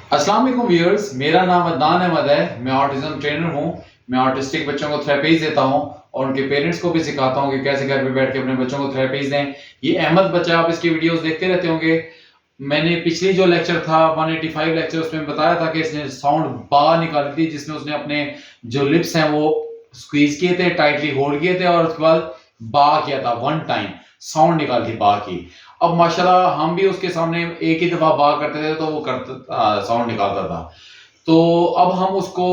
अस्सलाम वालेकुम व्यूअर्स, मेरा नाम अदनान अहमद है। मैं ऑटिज्म ट्रेनर हूँ। मैं ऑटिस्टिक बच्चों को थेरेपीज देता हूँ और उनके पेरेंट्स को भी सिखाता हूँ कि कैसे घर पे बैठ के अपने बच्चों को थेरेपीज दें। ये अहमद बच्चा, आप इसकी वीडियोस देखते रहते होंगे। मैंने पिछली जो लेक्चर था 185 लेक्चर, उसमें बताया था कि इसने साउंड बा निकाली थी, जिसमें उसने अपने जो लिप्स हैं वो स्क्वीज किए थे, टाइटली होल्ड किए थे और उसके बाद बा किया था। वन टाइम साउंड निकाली थी बा की। अब माशाल्लाह हम भी उसके सामने एक ही दफा बा करते थे तो वो करता साउंड निकालता था। तो अब हम उसको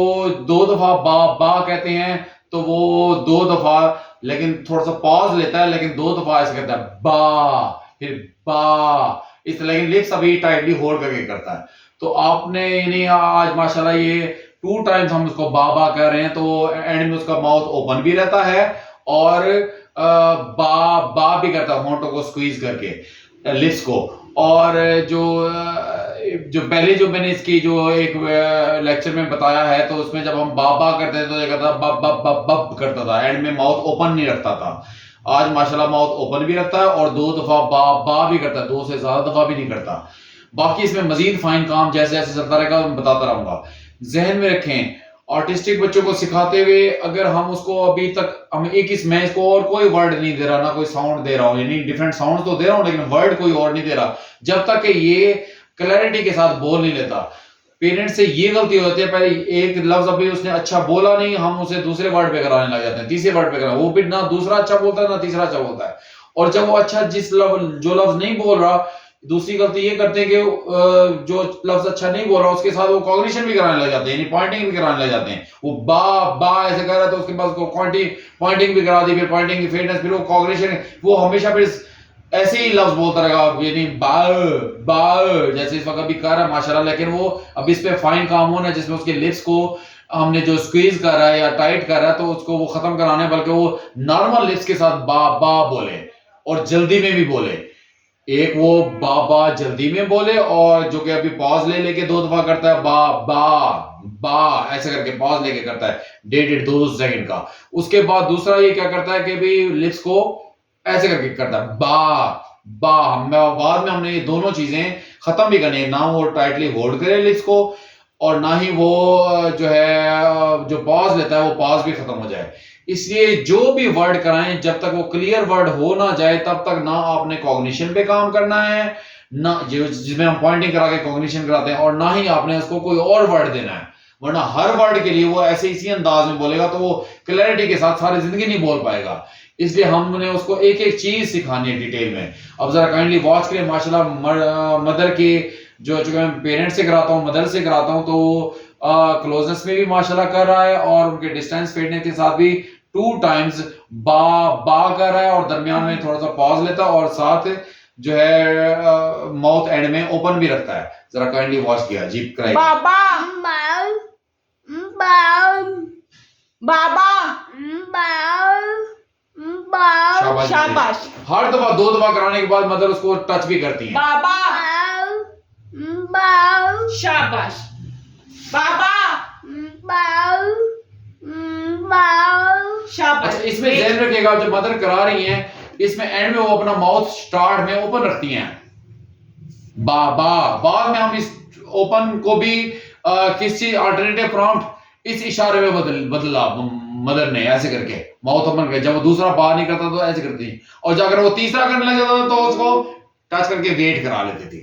दो दफा बा बा कहते हैं तो वो दो दफा, लेकिन थोड़ा सा पॉज लेता है, लेकिन दो दफा ऐसे कहता है बा, फिर बा, इस लेकिन लिप्स अभी टाइटली होल्ड करके करता है। तो आपने यानी आज माशाल्लाह ये 2 टाइम्स हम उसको बा बा कर रहे हैं, तो एंड में उसका माउथ ओपन भी रहता है और बा बा भी करता है, होंठों को स्क्वीज करके लिप्स को। और जो पहले जो मैंने इसकी जो एक लेक्चर में बताया है, तो उसमें जब हम बा बा करते थे तो ये करता बब बब बब बब करता था, एंड में माउथ ओपन नहीं रखता था। आज माशाल्लाह माउथ ओपन भी रखता है और दो दफा बा बा भी करता है, दो से ज्यादा दफा भी नहीं करता। बाकी इसमें मजीद फाइन काम जैसे जैसे चलता रहेगा मैं बताता रहूंगा। जहन में रखें, ऑटिस्टिक बच्चों को सिखाते हुए अगर हम उसको अभी तक हम एक इस मैं इसको और कोई वर्ड नहीं दे रहा, ना कोई साउंड दे रहा हूँ, यानी डिफरेंट साउंड तो दे रहा हूँ लेकिन वर्ड कोई और नहीं दे रहा, जब तक कि ये क्लैरिटी के साथ बोल नहीं लेता। पेरेंट्स से ये गलती हो जाती है, पहले एक लफ्ज अभी उसने अच्छा बोला नहीं, हम उसे दूसरे वर्ड पे कराने लग जाते हैं, तीसरे वर्ड पे कराने, वो भी ना दूसरा अच्छा बोलता है ना तीसरा अच्छा बोलता है। और जब वो अच्छा जो लफ्ज नहीं बोल रहा, दूसरी गलती ये करते हैं कि जो लफ्ज अच्छा नहीं बोल रहा उसके साथ वो कॉग्निशन भी कराने लग जाते हैं, यानी पॉइंटिंग भी कराने लग जाते हैं। वो बा बा ऐसे कर रहा है तो उसके पास पॉइंटिंग भी करा दी, फिर पॉइंटिंग की फिटनेस, फिर वो कॉग्निशन, वो हमेशा फिर ऐसे ही लफ्ज बोलता रहेगा, यानी बाल बाल जैसे इस वक्त अभी कर रहा है माशाल्लाह। लेकिन वो अब इस पे फाइन काम होना है, जिसमें उसके लिप्स को हमने जो स्क्वीज कर रहा है या टाइट कर रहा है, तो उसको वो खत्म कराना है, बल्कि वो नॉर्मल लिप्स के साथ बा बा बोले और जल्दी में भी बोले। एक वो बाबा जल्दी में बोले, और जो कि अभी पॉज ले लेके दो दफा करता है बा बा बा, ऐसे करके पॉज लेके करता है 1.5-2 सेकंड का। उसके बाद दूसरा ये क्या करता है कि भी लिप्स को ऐसे करके करता है बा बा। बाद में हमने ये दोनों चीजें खत्म भी करनी है, ना वो टाइटली होल्ड करे लिप्स को और ना ही वो जो है जो पॉज लेता है वो पॉज भी खत्म हो जाए। इसलिए जो भी वर्ड कराएं, जब तक वो क्लियर वर्ड हो ना जाए तब तक ना आपने कॉग्निशन पे काम करना है, ना जिसमें हम पॉइंटिंग करा के कॉग्निशन कराते हैं, और ना ही आपने उसको कोई और वर्ड देना है। वरना हर वर्ड के लिए वो ऐसे इसी अंदाज में बोलेगा तो वो क्लैरिटी के साथ सारी जिंदगी नहीं बोल पाएगा। इसलिए हमने उसको एक एक चीज सिखानी है डिटेल में। अब जरा काइंडली वॉच करें। माशाल्लाह मदर के जो मैं पेरेंट्स से कराता हूँ, मदर से कराता हूँ, तो क्लोजनेस में भी माशाल्लाह कर रहा है और उनके डिस्टेंस फेडने के साथ भी 2 टाइम्स बा बा कर रहा है, और दरमियान में थोड़ा सा पॉज लेता है और साथ जो है माउथ एंड में ओपन भी रखता है। जरा काइंडली वॉच किया जी कराइए। बाबा बाबा शाबाश। शाबाश। हर दफा दो दफा कराने के बाद मदर उसको टच भी करती है। बाबा शाबाश। बाबा शाबाश। अच्छा, इसमें ध्यान रखिएगा जब मदर करा रही हैं, इसमें एंड में वो अपना माउथ स्टार्ट में ओपन रखती हैं बा बा। बाद में हम इस ओपन को भी किसी अल्टरनेटिव प्रॉम्प्ट इस इशारे में बदला मदर ने, ऐसे करके माउथ ओपन कर। जब वो दूसरा बा नहीं करता तो ऐसे करती, और जब अगर वो तीसरा करने लग जाता तो उसको टच करके वेट करा लेती थी।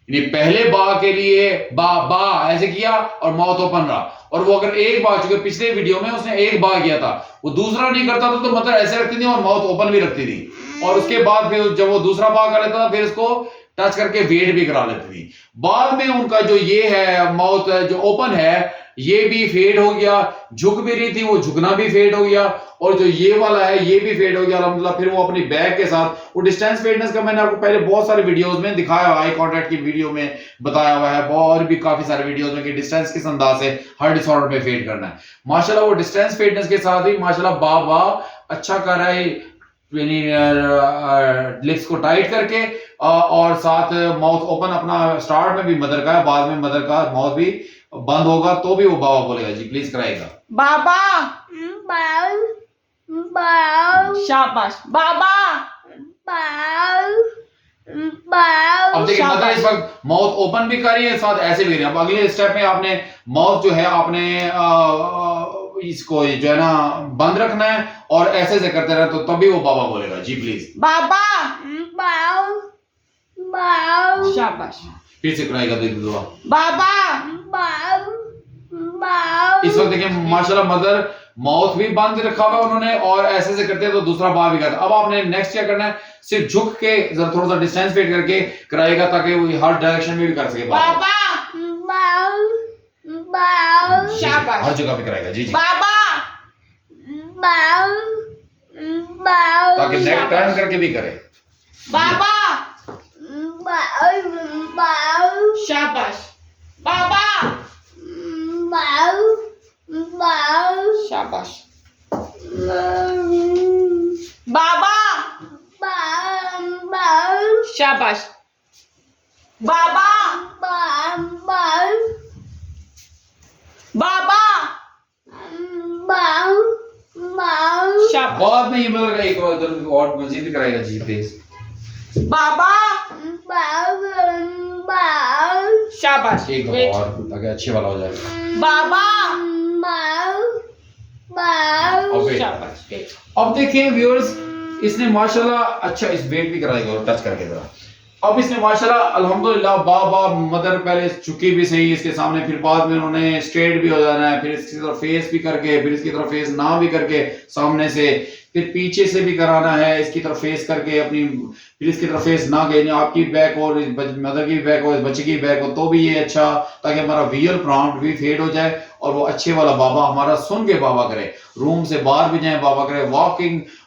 यानी पहले बा के लिए बा बा ऐसे किया और माउथ ओपन रहा, और वो अगर एक बार, चूंकि पिछले वीडियो में उसने एक बा किया था, वो दूसरा नहीं करता था तो मतलब ऐसे रखती थी और माउथ ओपन भी रखती थी। और उसके बाद फिर जब वो दूसरा बा कर लेता था फिर इसको टच करके वेट भी करा लेती थी। बाद में उनका जो ये है माउथ जो ओपन है ये भी फेड हो गया, झुक भी रही थी वो झुकना भी फेड हो गया, और जो ये वाला है ये भी फेड हो गया अल्हम्दुलिल्लाह। फिर वो अपनी बैक के साथ वो डिस्टेंस फेडनेस का मैंने आपको पहले बहुत सारे वीडियोस में दिखाया हुआ है, आई कांटेक्ट की वीडियो में बताया हुआ है, और भी काफी सारे वीडियोस में कि डिस्टेंस किस अंदाज से हर डिसऑर्डर पे फेड करना है। माशाल्लाह वो डिस्टेंस फेडनेस के साथ ही माशाल्लाह बा बा अच्छा कर रहा है, लिप्स को टाइट करके, और साथ माउथ ओपन अपना स्टार्ट में भी मदर का है, बाद में मदर का माउथ भी बंद होगा तो भी वो बाबा बोलेगा जी। प्लीज कराएगा बाबा शाबाश। बाबा अब देखिए मदर इस वक्त माउथ ओपन भी कर रही है, साथ ऐसे भी कर रही है। अब अगले स्टेप में आपने माउथ जो है आपने इसको जो है ना बंद रखना है और ऐसे से करते रहे तो तभी वो बाबा बोलेगा। जी प्लीज। बाबा। शाबाश। फिर से कराएगा देखिए दुआ। बाबा। इस वक्त देखिए माशाल्लाह मदर माउथ भी बंद रखा हुआ है उन्होंने और ऐसे से करते हैं तो दूसरा बा भी करता है। अब आपने नेक्स्ट क्या करना है, सिर्फ झुक के जरा थोड़ा सा डिस्टेंस पेट करके कराएगा ताकि वो हर डायरेक्शन में भी कर सके। बाबा। शाबाश। हर जगह पे कराएगा। जी जी। बाबा। ताकि नेक टर्न करके भी करे। बाबा। शाबाश। बाबा। शाबाश। बाबा। शाबाश। बाबा। बाबा। शाबाश। बाद में ये मतलब एक और मजीद कराएगा। जी प्लीज। बाबा। शाबाश। एक Wait. और ताकि अच्छे वाला हो जाए। बाबा। अब wait। शाबाश। Wait. अब देखिए व्यूअर्स, इसने माशाल्लाह अच्छा इस वेट भी कराएगा और टच करके जरा। अब इसने माशाल्लाह अल्हम्दुलिल्लाह बाबा मदर पहले चुकी भी सही इसके सामने, फिर बाद में उन्होंने स्ट्रेट भी हो जाना है, फिर इसकी तरफ फेस भी करके, फिर इसकी तरफ फेस ना भी करके सामने से, फिर पीछे से भी कराना है इसकी तरफ फेस करके अपनी, फिर इसकी तरफ फेस ना गए आपकी बैक और मदर की बैक और बच्चे की बैक हो तो भी ये अच्छा, ताकि हमारा विजुअल प्रॉम्प्ट भी फेड हो जाए और वो अच्छे वाला बाबा हमारा सुन के बाबा करे। रूम से बाहर भी जाए बाबा करे,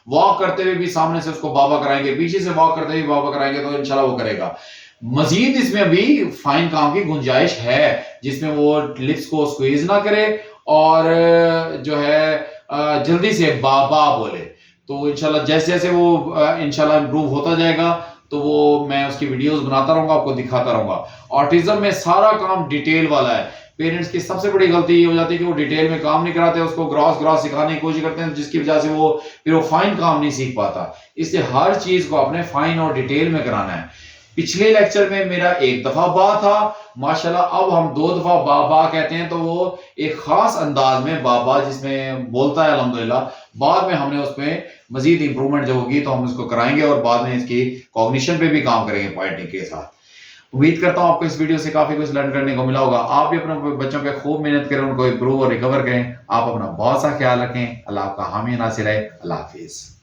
वॉक करते हुए भी सामने से उसको बाबा कराएंगे, पीछे से वॉक करते हुए बाबा कराएंगे तो इंशाल्लाह वो करेगा। मजीद इसमें अभी फाइन काम की गुंजाइश है जिसमें वो लिप्स को स्क्वीज ना करे और जो है जल्दी से बाबा बोले। तो इंशाल्लाह जैसे जैसे वो इंशाल्लाह इम्प्रूव होता जाएगा तो वो मैं उसकी वीडियोस बनाता रहूंगा, आपको दिखाता रहूंगा। ऑटिज्म में सारा काम डिटेल वाला है। पेरेंट्स की सबसे बड़ी गलती ये हो जाती है कि वो डिटेल में काम नहीं कराते, उसको ग्रॉस सिखाने की कोशिश करते हैं जिसकी वजह से वो फिर वो फाइन काम नहीं सीख पाता। इसलिए हर चीज को अपने फाइन और डिटेल में कराना है। पिछले लेक्चर में मेरा एक दफा बा था, माशाल्लाह अब हम 2 दफा बाबा कहते हैं तो वो एक खास अंदाज में बाबा जिसमें बोलता है अल्हम्दुलिल्लाह। बाद में हमने उसमें मजीद इंप्रूवमेंट जो होगी तो हम उसको कराएंगे और बाद में इसकी कॉग्निशन पे भी काम करेंगे पॉइंटिंग के साथ। उम्मीद करता हूं आपको इस वीडियो से काफी कुछ लर्न करने को मिला होगा। आप भी अपने बच्चों पे खूब मेहनत करें, उनको इंप्रूव और रिकवर करें। आप अपना बहुत सा ख्याल रखें। अल्लाह आपका हामी नासिर है। अल्लाह हाफिज।